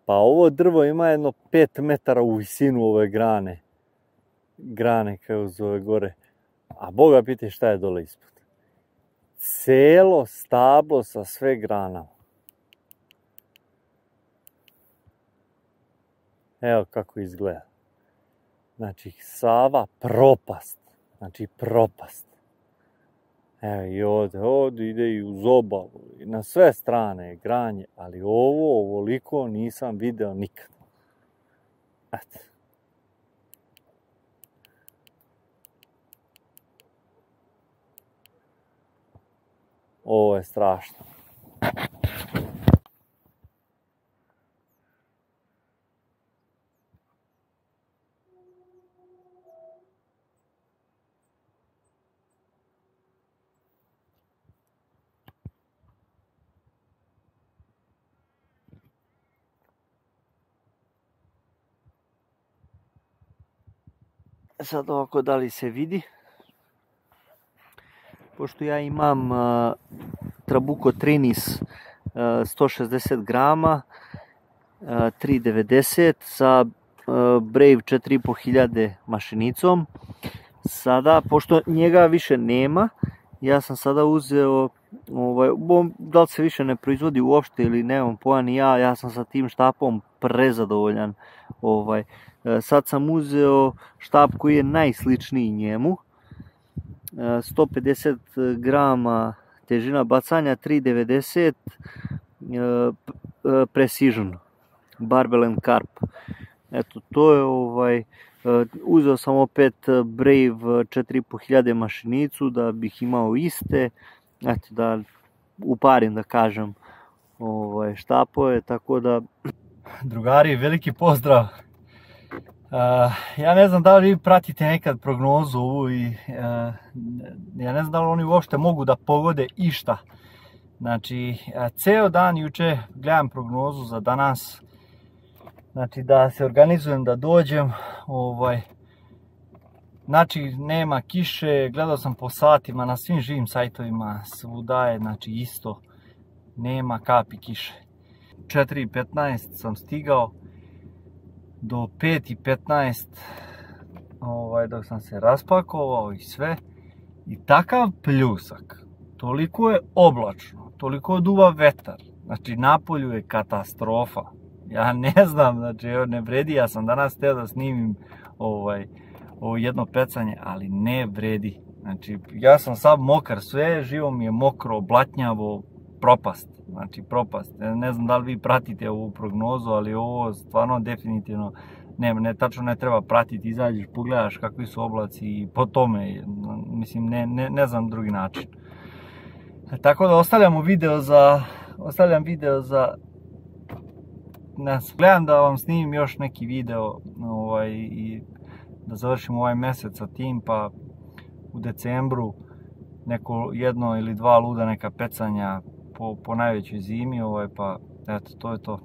Pa ovo drvo ima jedno 5 metara u visinu ove grane. Grane kao zove gore. A Boga piti šta je dole ispod. Celo stablo sa sve granama. Evo kako izgleda. Znači Sava propast. Znači propast. Evo i ovdje ide i uz obalu. I na sve strane je granje. Ali ovoliko nisam video nikad. Eto. Ovo je strašno. Sad ovako da li se vidi. Pošto ja imam Trabuco Trinis 160 grama, 3,90 sa Brave 4500 mašinicom. Sada, pošto njega više nema, ja sam sada uzeo, da li se više ne proizvodi uopšte ili nemam pojma ni ja sam sa tim štapom prezadovoljan. Sad sam uzeo štap koji je najsličniji njemu. 150 grama težina bacanja, 3,90 Precision Barbell and Carp. Eto, to je uzeo sam opet Brave 4500 mašinicu da bih imao iste, eto da uparim da kažem štapove, tako da drugari, veliki pozdrav. Ja ne znam da li vi pratite nekad prognozu ovu i ja ne znam da li oni uopšte mogu da pogode išta. Znači, ceo dan juče gledam prognozu za danas. Znači, da se organizujem da dođem. Znači, nema kiše, gledao sam po satima na svim živim sajtovima, svuda je znači isto. Nema kapi kiše. 4:15 sam stigao. Do 5:15 dok sam se raspakovao i sve. I takav pljusak, toliko je oblačno, toliko duva vetar. Znači napolju je katastrofa. Ja ne znam, znači ne vredi, ja sam danas htio da snimim ovo jedno pecanje, ali ne vredi. Znači ja sam sad mokar, sve živo mi je mokro, blatnjavo, propast. Znači propast. Ne znam da li vi pratite ovu prognozu, ali ovo stvarno definitivno tačno ne treba pratiti, izađeš, pogledaš kakvi su oblaci i po tome, mislim ne znam drugi način. Tako da ostavljam video za gledam da vam snimim još neki video i da završim ovaj mjesec sa tim, pa u decembru jedno ili dva luda neka pecanja po najvećoj zimi, pa eto, to je to.